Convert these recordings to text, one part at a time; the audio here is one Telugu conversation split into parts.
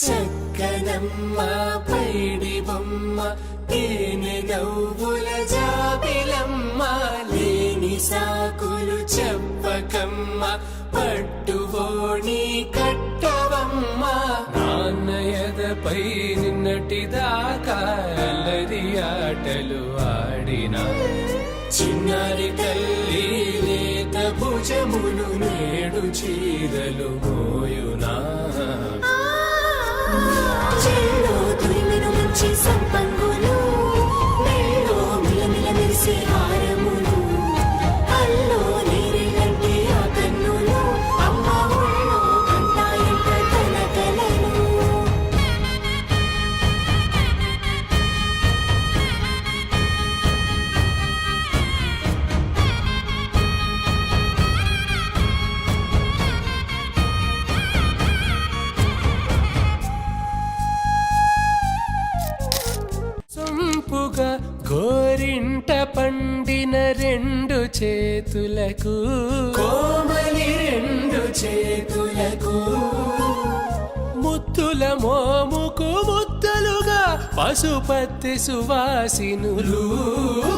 చక్కనమ్మ పైడి బొమ్మ తేనె నవ్వుల జాబిలమ్మ లేని సాకులు చెప్పకమ్మ పట్టువోణి కట్టవమ్మ నాన్నయదపై నిన్నటిదాకా అల్లరి ఆటలు ఆడినా చిన్నారి తల్లి లేత భుజములు నేడు చీరలు మోయునా చెల్లో తురిమెను మంచి సంపంగులు మెల్లో మిలమిల మెరిసే హారములు అల్లో నేరేలంటే ఆ కన్నులు అమ్మ ఒళ్ళో కంటాయంట తన కలలు సొంపుగా గోరింట పండిన రెండు చేతులకు కోమలి రెండు చేతులకు ముత్తుల మోముకు ముద్దలుగా పశుపతి సువాసినులు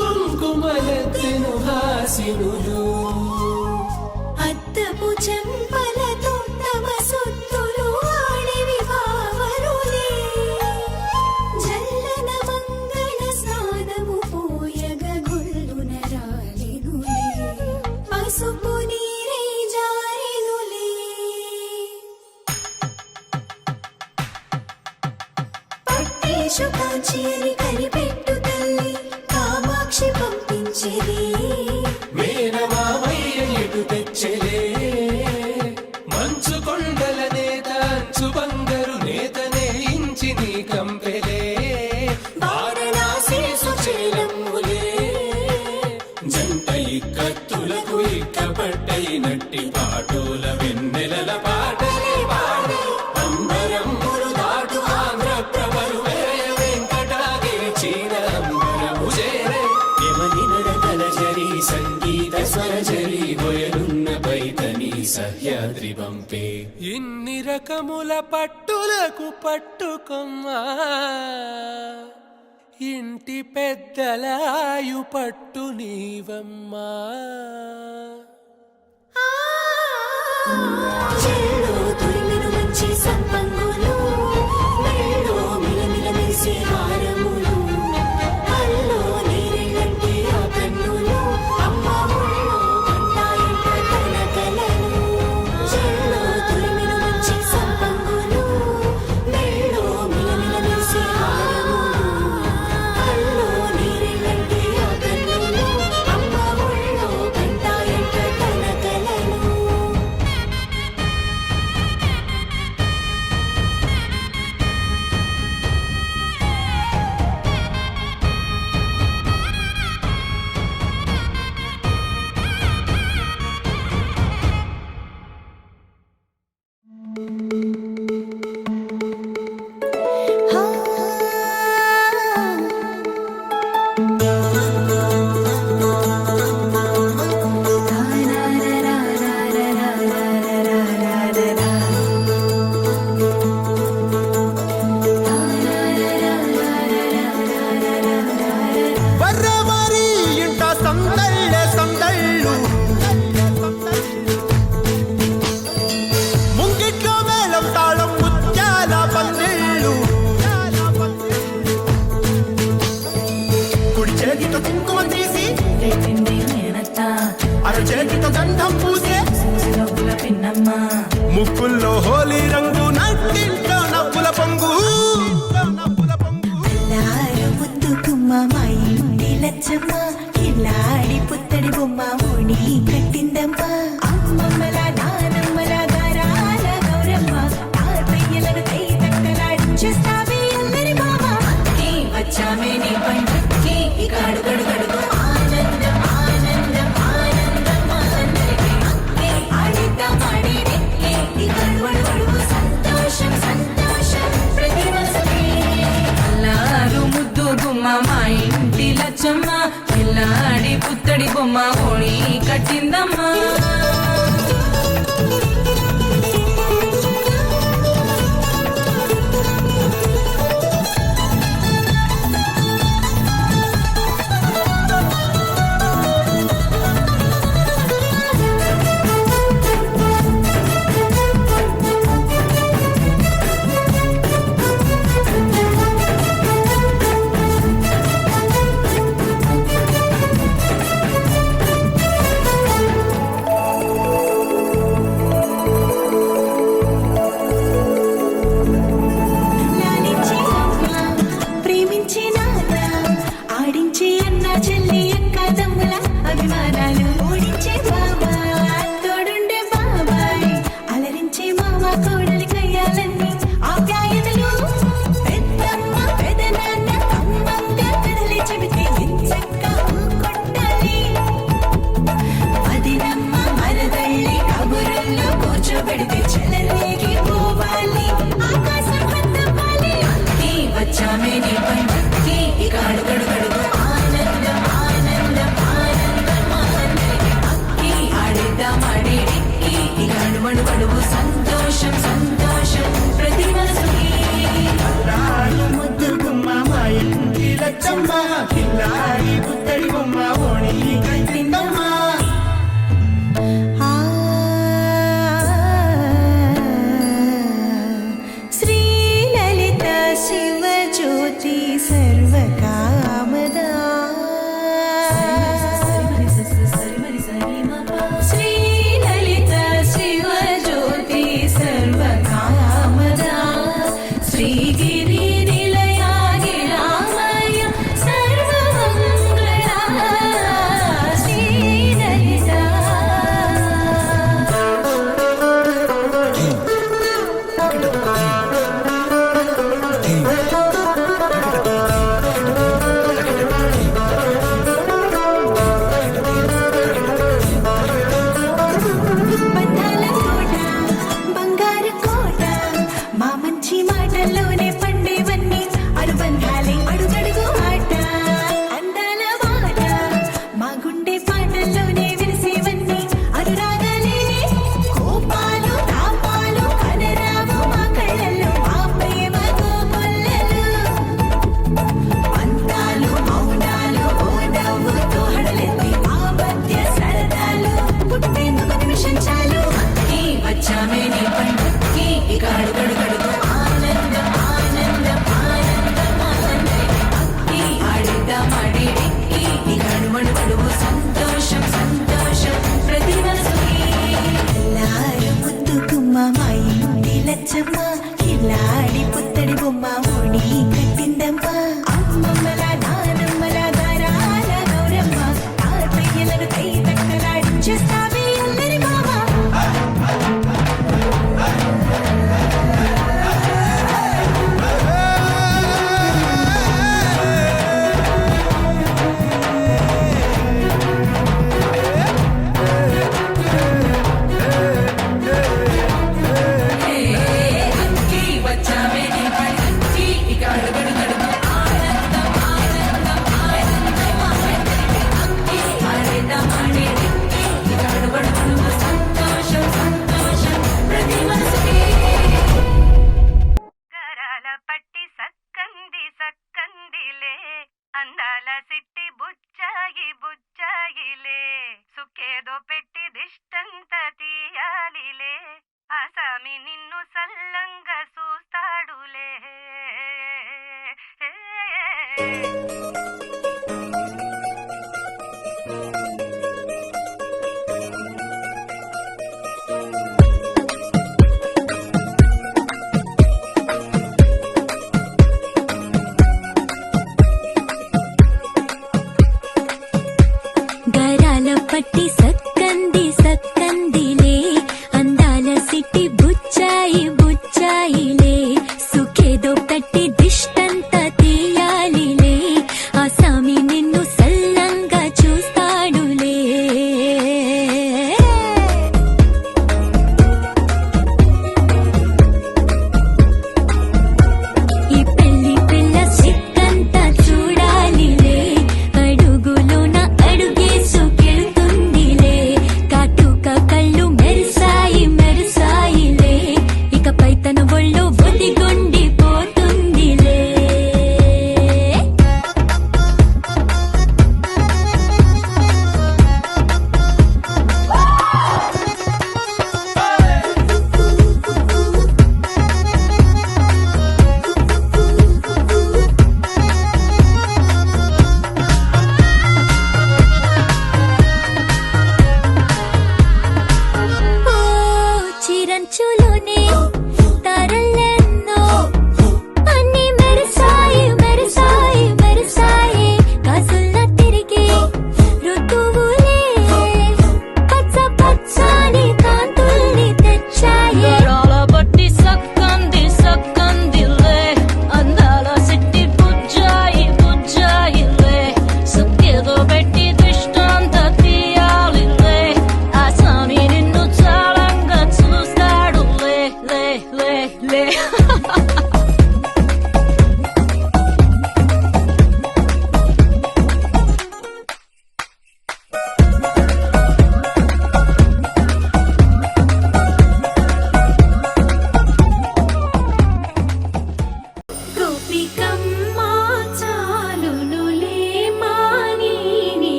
కుంకుమలెత్తెను హాసినులు అద్దపు చెంపలతో తమ సొత్తులు ఆడివి బావరులే జల్లన మంగళ స్నానము పోయగ గుళ్ళున రాలినులే పసుపు నీరే జారినులే పట్టేషు కాంచి అని కనిపెట్టు తల్లి కామాక్షి పంపించేది మేనమామయ్య ఎటు తెచ్చలే మంచు కొండల నేత అంచు బంగారు నేత నేయించి నీ కంపెలే వారణాసి సుచేలమ్ములే జంట ఇక్కత్తులకు ఇక్కపట్టయినట్టి పాటోల వెన్నెలల పాటలే పాడే అంబరమ్ములు దాటు ఆంధ్ర ప్రభలు వేయ వెంకటాగిరి చీర అంబరము చేరే యమని నడకల జరి సంగీత స్వరజరి గొయలున్న పైతని సహ్యాద్రి పంపే ఇన్ని రకముల పట్టులకు పట్టుకొమ్మా ఇంటి పెద్దలాయు పట్టు నీవమ్మా చెల్లో తురిమెను మంచి సంపంగులు మెల్లో మిలమిల మెరిసే హారములు అల్లో నేరేలంటే ఆ కన్నులు అమ్మ ఒళ్ళో కంటాయంట తన కలలు చెల్లో తురిమెను మంచి సంపంగులు మెల్లో మిలమిల మెరిసే హారములు అల్లో నేరేలంటే ఆ కన్నులు అమ్మ ఒళ్ళో కంటాయంట తన కలలు ಬರ್ರಮರಿ ಇಂಟ ಸಂದಳ್ಳೆ ಸಂದಳ್ಳು ముంగిట్లో మేళం తాళం ముత్యాల పందిళ్ళు కుడి చేతితో కుంకుమ తీసి అర చేతితో గంధం పూసే ముక్కుల్లో హోలీ రంగు నట్టింట్లో నవ్వుల పొంగు ముద్దు గుమ్మ మా ఇంటి లచ్చమ్మ కిల్లాడి పుత్తడి బొమ్మ ఓణి కట్టిందమ్మ అమ్మమ్మల నానమ్మల గారాల గౌరమ్మ తాతయ్యలను కై తక్కలాడించేస్తావే అందరి మామ అక్కి వచ్చామే నీ పంటకి ఇక అడుగడు గడుగు ఆనందం ఆనందం ఆనందం అందరికీ అక్కి ఆడిద్దాం ఆడి నెక్కి ఇక అడుగడు గడుగు సంతోషం సంతోషం ప్రతి మనసుకి అల్లారు ముద్దు గుమ్మ మా ఇంటి లచ్చమ్మ పిల్లాడి పుత్తడి బొమ్మ ఓణి కట్టిందమ్మా పెడితే చెలరేగిపోవాలి ఆకాశం పందవ్వాలి అక్కి వచ్చామే నీ పంటకి ఇక అడుగడుగడుగు ఆనందం ఆనందం ఆనందం ఆనందం అక్కి ఆడేద్దాం ఆడేడిక్కి ఇక అడుగడుగడుగు సంతోషం సంతోషం ప్రతి మనసుకి అల్లారు ముద్దు గుమ్మ మా ఇంటి లచ్చమ్మ కిల్లాడి పుత్తడి బొమ్మ ఓణి కట్టిందమ్మ ఆ శ్రీలలిత శివజ్యోతి సర్వకామదా శ్రీలలిత శివజ్యోతి సర్వకామదా శ్రీగిరి నిలయాగి రామయ సర్వమంగళ శ్రీలలిత బంధాల కోట బంగారు కోట మా మంచి మాటల్లోనే పండేవన్నీ అనుబంధాలే అడుగడుగు ఆట అందాల మాట మా గుండె పాటల్లోనే విరిసేవన్నీ అనురాగాలే కోపాలు తాపాలు కనరావు మా కళ్ళల్లో మా ప్రేమ కోకొల్లలు అంతాలు మౌనాలు ఓ నవ్వుతో హడలెత్తి మా మధ్య సరదాలు పుట్టేందుకు నిమిషం చాలు అక్కి వచ్చామే నీ పంటకి ఇక అడుగడుగడుగు ఆనందం ఆనందం ఆనందం ఆనందం అక్కి ఆడేద్దాం ఆడేడిక్కి ఇక అడుగడుగడుగు సంతోషం సంతోషం ప్రతి మనసుకి ఎల్లారు ముద్దు గుమ్మ మా ఇంటి లచ్చమ్మ కిల్లాడి పుత్తడి బొమ్మ ఓణి కట్టిందమ్మ అమ్మమ్మల నానమ్మల గారాల గౌరమ్మ తాతయ్యలను కై తక్కలాడించేస్తావే అల్లరి మామ అక్కి వచ్చామే నీ పంటకి ఇక అడుగడుగడుగు ఆనందం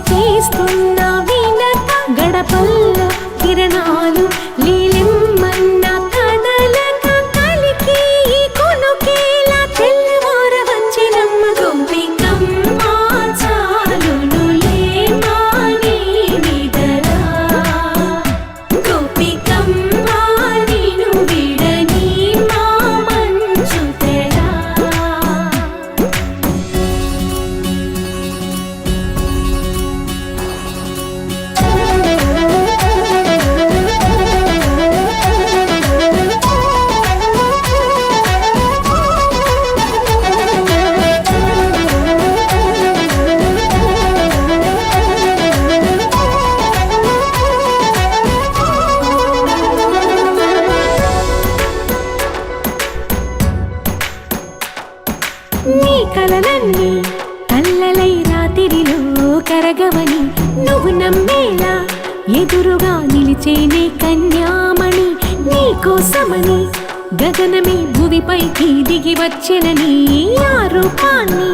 చేస్తున్న వినత గడపల్లో కిరణాలు లీలెమ్మన్న కదలక కలికి ఈ కొనుకేలా తెల్లవార వచ్చినమ్మ గోపికమ్మ చాలునులే మాని నిదరా గోపికమ్మ నిను విడని మా మంచు తెరా నీ కలలన్నీ కల్లలై రాత్రిలో కరగవని నువ్వు నమ్మేలా ఎదురుగా నిలిచేనే కన్యామణి నీ కోసమని గగనమే భువిపైకి దిగి వచ్చెనని ఆ రూపాన్ని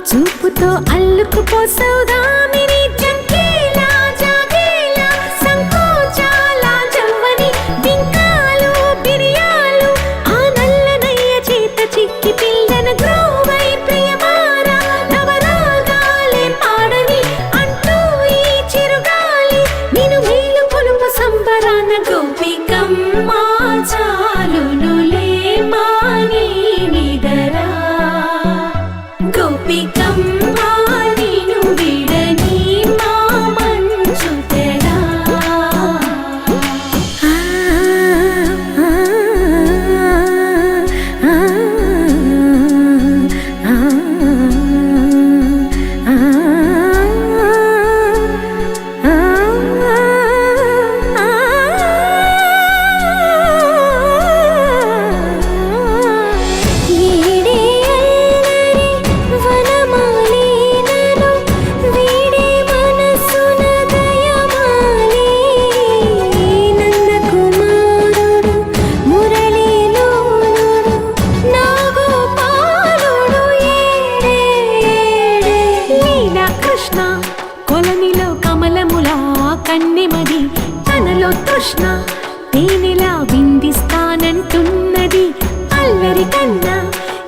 చూపుతో అల్లుకుపోసౌదామిని జంకేలా జాగేలా సంకోచాల జవ్వని బింకాలు బిరియాలు ఆ నల్లనయ్య చేత చిక్కి పిల్లన గ్రోవై ప్రియమారా నవరాగాలే పాడని అంటూ ఈ చిరుగాలి నిన్ను మేలు కొలుపు సంబరాన గోపికమ్మ చాలునులే మాని నిదరా గోపికమ్మ నిను విడని మా మంచు తెరా ఈడే అల్లరి వనమాలీనను వీడే మనసున దయమాలి నందకుమారుడు మురళీలోలుడు నాగోపాలుడు ఏడే లీలా కృష్ణ కొలనిలో కమలములా కన్నెమది తనలో తృష్ణ తేనెలా విందిస్తానంటున్నది అల్లరి కన్నా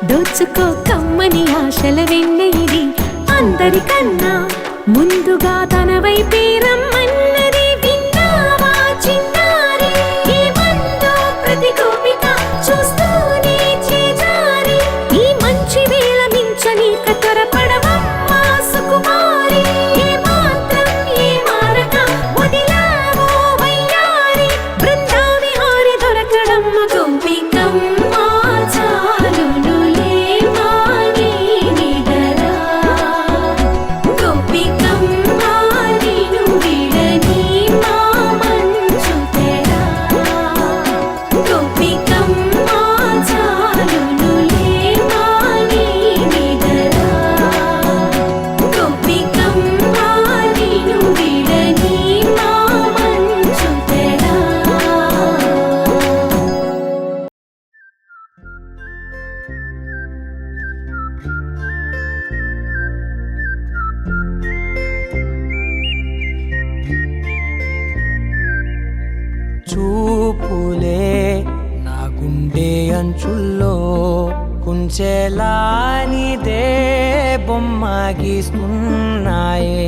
దోచుకో కమ్మని ఆశల వెన్నెయిది అందరికన్నా ముందుగా తన వైపే రమ్మన్నది విన్నావా చిన్నారి ఏమందో ప్రతి గోపిక చూస్తూనే చేజారి ఈ మంచి వేళ మించనీక త్వరపడవమ్మ సుకుమారి ఏ మాత్రం ఏ మారక వదిలావో వయ్యారి బృందావిహారి దొరకడమ్మ గోపికమ్మ చాలునులే మాని నిదరా గోపికమ్మ నిను విడని మా మంచు తెరా గోపికమ్మ చాలునులే మాని నిదరా గోపికమ్మ నిను విడని మా మంచు తెరా చూపులే నా గుండె అంచుల్లో కుంచెలా నీదే బొమ్మ గీస్తున్నాయే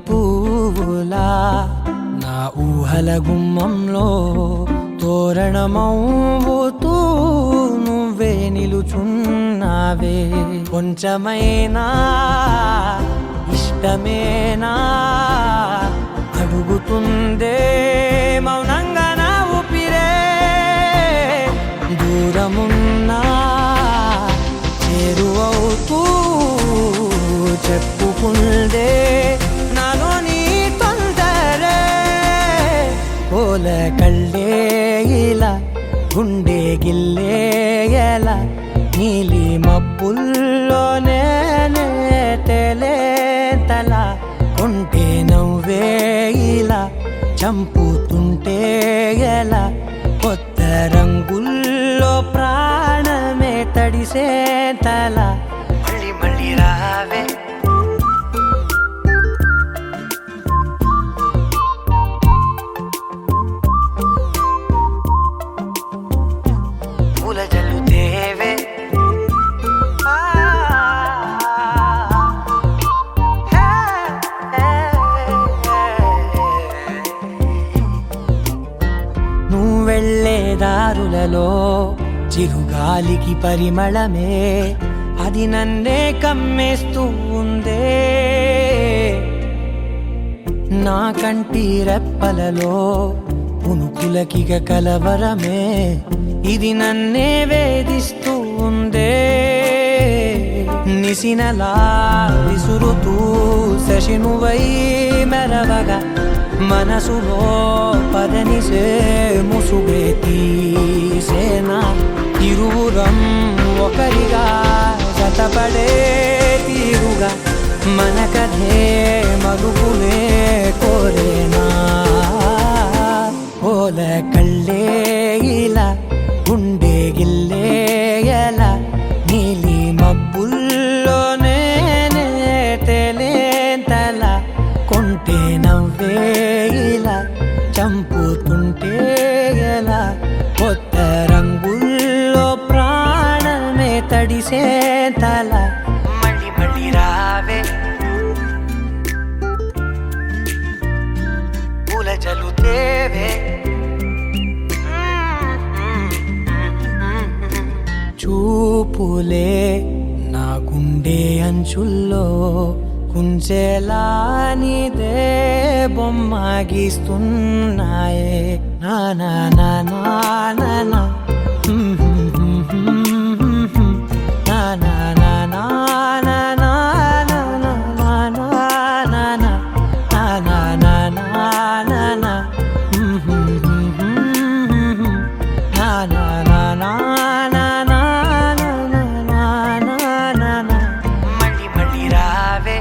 పువ్వులా నా ఊహల గుమ్మంలో తోరణమవుతూ నువ్వే నిలుచున్నావే కొంచెమైనా ఇష్టమేనా అడుగుతుందే మౌనంగా నా ఊపిరే దూరమున్నా చేరువవుతూ చెప్పుకుందే నాలో నీ తొందరే కోల కళ్ళే ఇలా గుండె గిల్లే ఎలా నీలి మబ్బుల్లోనే తల కొంటే నవ్వే ఇలా చంపుతుంటే ఎలా కొత్త రంగుల్లో ప్రాణమే తడిసే తల మళ్ళీ మళ్ళీ రావే నాలో చిరుగాలికి పరిమళమే అది నన్నే కమ్మేస్తూ ఉందే నా కంటి రెప్పలలో పునుకులకిగ కలవరమే ఇది నన్నే వేధిస్తూ ఉందే నిసినలా విసురుతూ శశినువై మెరవగా మనసులో పదనిసే ముసుగే తీసేనా ఇరువురం ఒకరిగా జతపడే తీరుగా మన కథే మలుపులే కోరేనా ఓల కళ్ళే ఇలా గుండె గిల్లే ఎలా నీలి మబ్బుల్లోనే తేలేంతల కొంటే నవ్వే ఇలా చంపుతుంటే ఎలా కొత్త రంగుల్లో ప్రాణమే తడిసేంతల మళ్ళీ మళ్ళీ రావే పూల జలుతేవే చూపులే నా గుండె అంచుల్లో కుంచెలా నీదే బొమ్మ గీస్తున్నాయే నా నా నా నా నా నా నా నా నా నా నా నా నా నా నా నా నా నా నా మళ్ళీ మళ్ళీ రావే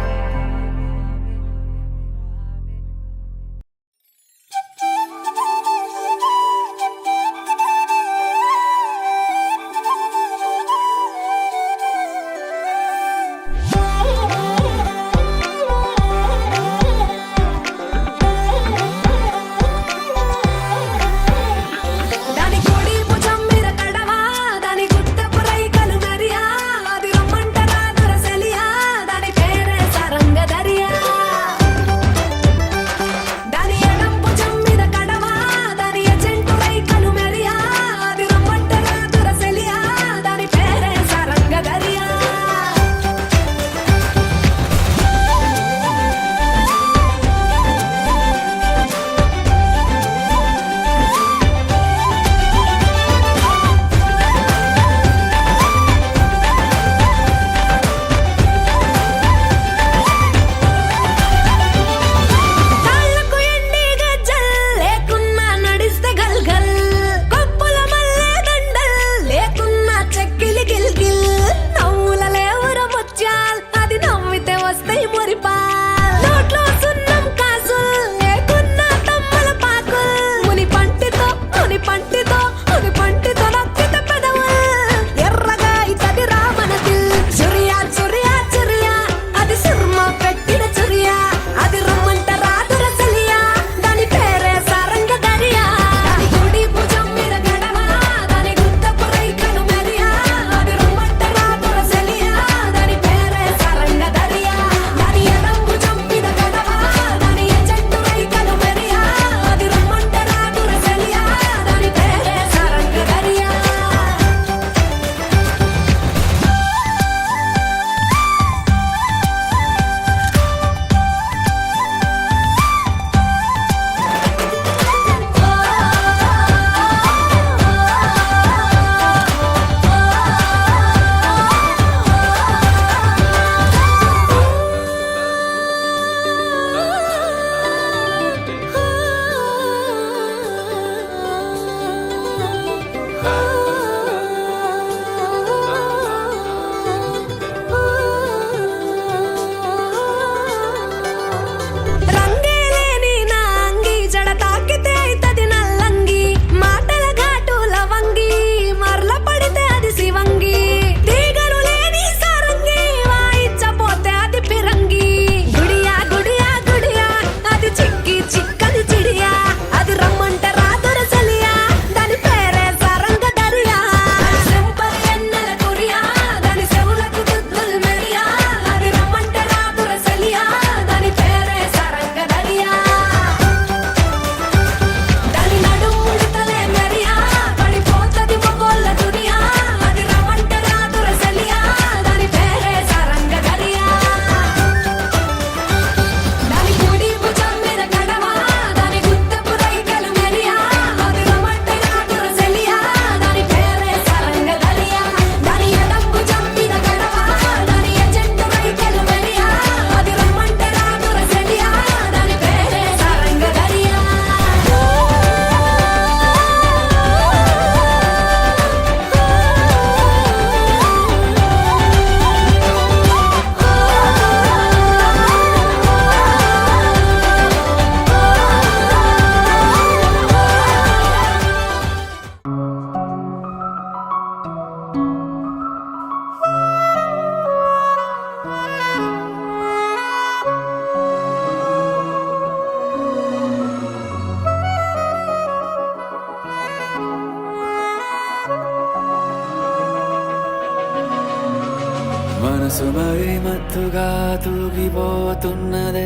మనసు మరి మత్తుగా తూగిపోతున్నదే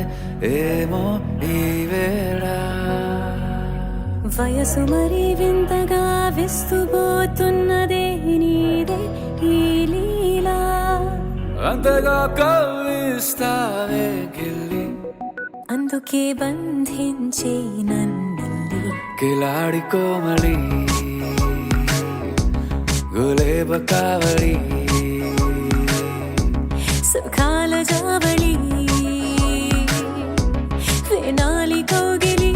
ఏమో ఈ వేళ వయసు మరి వింతగా విస్తుపోతున్నదే నీదే ఈ లీలా అంతగా కవ్విస్తావే గిల్లి అందుకే బంధించే నన్నల్లి కిలాడి కోమలి గులేబ కావలి సుఖాల జావళి వేనాలి కౌగిలి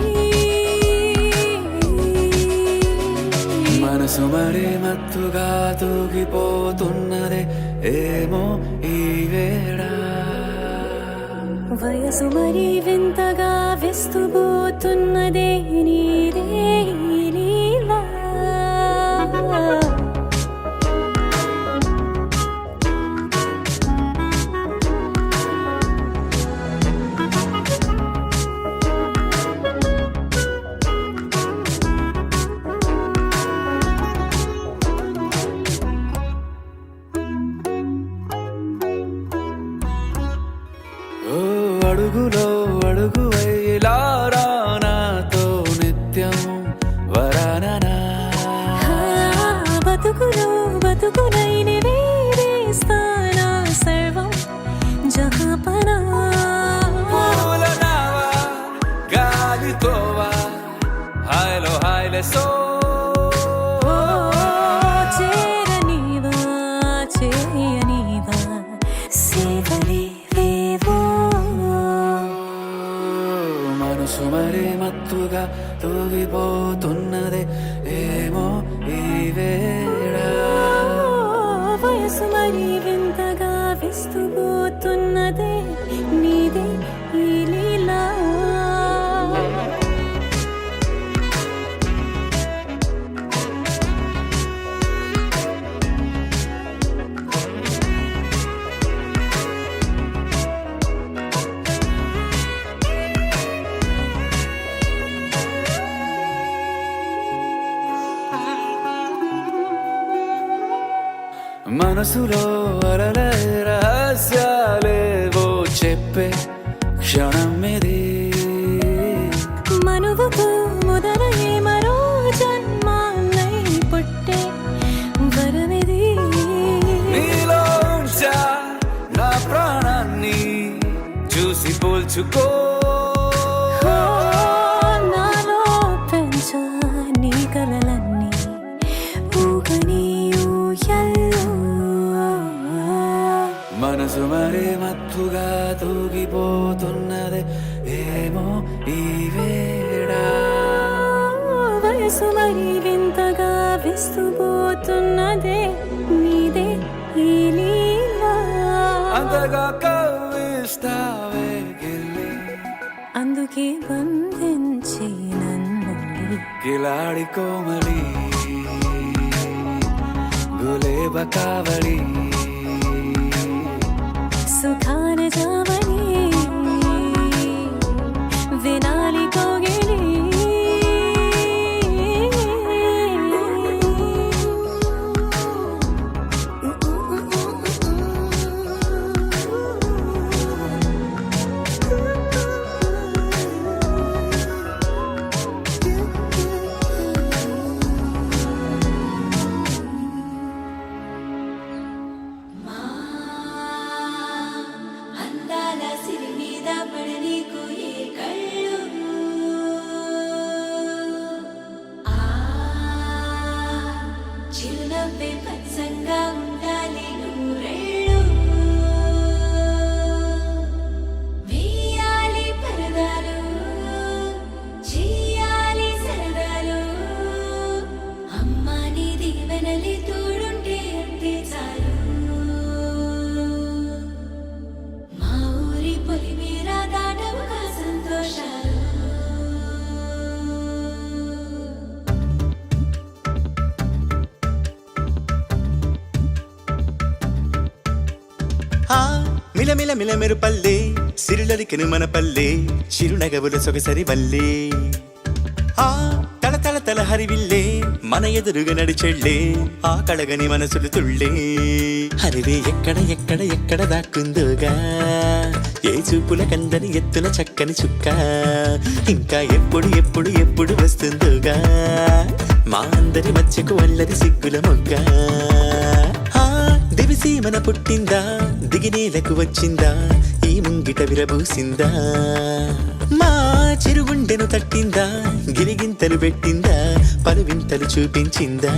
మనసు మరి మత్తుగా తూగిపోతున్నదే ఏమో ఈ వేళ వయసు మరి వింతగా విస్తుపోతున్నదే నీదే ఈ లీలా ఓ అడుగులో అడుగు వేలారా నాతో నిత్యం వరాననా బతుకులో బతుకులైన వేరేస్తానా సర్వం జహాపనా పూల నావా గాలితోవా హాయ్లో హాయ్లే సో చేరనివా చేయనివా సేవలేవేవో మనసు మరి మత్తుగా తూగిపోతున్నదే ఏమో ఈ వేళ వయసు మరి వింతగా విస్తుపోతున్నదే నీదే ఈ లీలా మనసులో అలలే రహస్యాలేవో చెప్పే క్షణం ఇది మనువుకు మొదలయ్యే మరో జన్మాన్నై పుట్టే వరమిది నీలో ఉంచా నా ప్రాణాన్ని చూసి పోల్చుకో నాలో పెంచా నీ కలలన్నీ ఊగని ఊయల్లో మనసు మరి మత్తుగా తూగిపోతున్నదే ఏమో ఈ వేళ వయసు మరి వింతగా విస్తుపోతున్నదే నీదే ఈ లీలా అంతగా కవ్విస్తావే గిల్లి అందుకే బంధించి నన్నల్లి కిలాడి కోమలి గులేబ కావలి సుఖాన జావని వినాలి కోగిలి అందాల సిరి మీద పడనీకు ఏ కళ్ళు ఆ చిరునవ్వే పచ్చంగా ఉండాలి నూరెళ్ళు వేయాలి పరదాలు చేయాలి సరదాలు అమ్మా నీ దీవెనలి తోడుంటే అంతే చాలు మా ఊరి పొలి మీర దాటవుగా సంతోషాలు ఆ మిలమిల మిలమెరుపల్లే సిరులరికెను మన పల్లె చిరునగవుల సొగసరి వల్లే ఆ తల తల తల అందాల హరివిల్లే మన ఎదురుగా నడిచెళ్ళే ఆ కళగని మనసులు తుళ్ళే హరివే ఎక్కడ ఎక్కడ ఎక్కడ దాక్కుందోగా ఏ చూపుల కందని ఎత్తుల చక్కని చుక్క ఇంకా ఎప్పుడు ఎప్పుడు ఎప్పుడు వస్తుందోగా మా అందరి మధ్యకు వల్లది సిగ్గుల మొగ్గ దివిసి మన పుట్టిందా దిగినేలకు వచ్చిందా ఈ ముంగిట విరబూసిందా మా చిరుగుండెను తట్టిందా గిరిగింతలు పెట్టిందా పలువింతలు చూపించిందా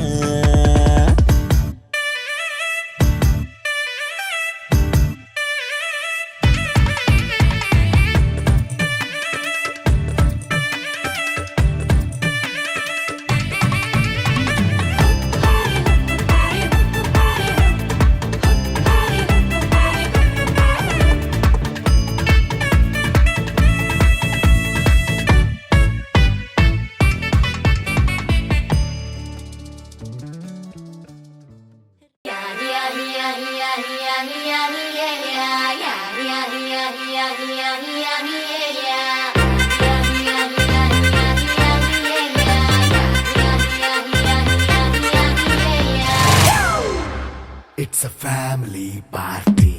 It's a family party.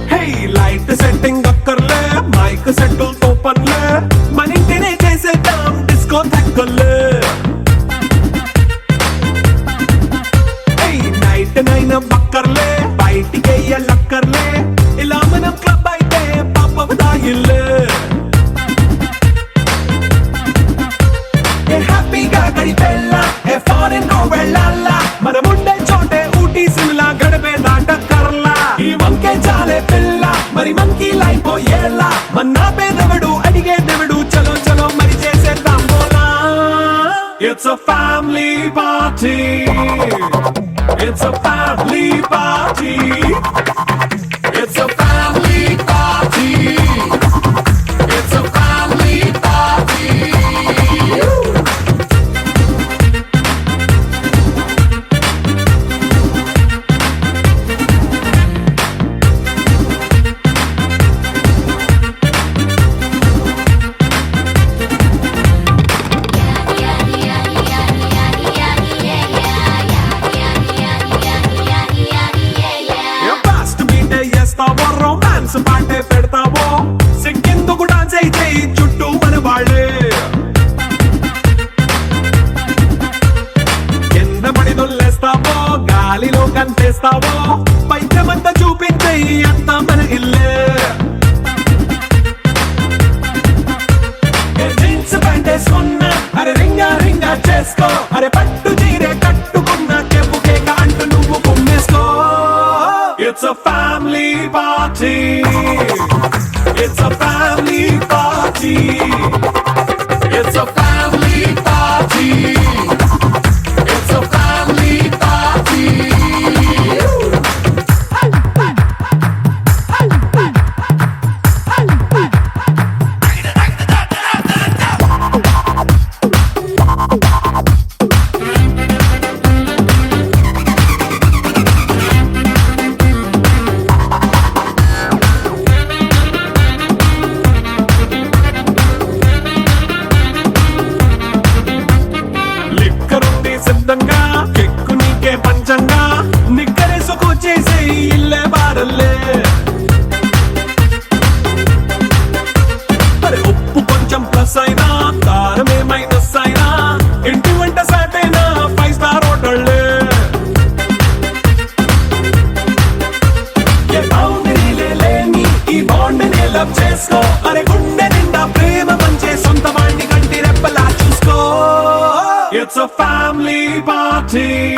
Hey, light setting akkarle, mic settle topanle, manintine chesedam disco thakkale. నైన బక్కర్లే బయటికెయ్య లక్కర్లే ఇలా మనం క్లబ్ అయితే పాప దాయిల్లే ఏ హ్యాపీగా గడిపెళ్ళ ఏ ఫారెన్ కో వెళ్ళాల మనముండే చోటే ఊటీ సిమ్లా గడిపే దాటక్కర్లా ఈ వంకే చాలే పిల్ల మరి మంకీ లైఫ్ ఏళ్ళ మన్నా పేదవడు అడిగే దేవుడు చలో చలో మరి చేసేద్దాం బోలా it's a family party. It's a family party. It's a family party. It's a family party. Romance పాటే పెడతావో సిగ్గెందుకు డాన్స్ అయితే చుట్టూ మన వాళ్ళే కింద పడి దొల్లేస్తావో గాలిలో కంటేస్తావో పైత్యమంతా చూపించే అంతా మన ఇల్లే జీన్స్ ప్యాంట్ వేసుకున్నా అరే రింగా రింగా చేసుకో అరే పట్టు చీరే కట్టుకున్న కెప్పుకే కాంటూ నువ్వు కుమ్మేసుకో It's a family party. It's a family party. It's a family party. It's a family party. పంచంగా నిక్కరేసుకు చేసే ఇల్లే బారల్లే అరే ఉప్పు కొంచెం ప్లస్ అయినా కారమే మైనస్ అయినా ఇంటి వంట సాటైనా 5 స్టార్ హోటళ్ళే ఏ బౌండరీలే లేని ఈ బాండ్ ని లవ్ చేసుకో అరే గుండె నిండా ప్రేమ పంచే సొంత వాడిని కంటి రెప్పలా చూసుకో It's a family party.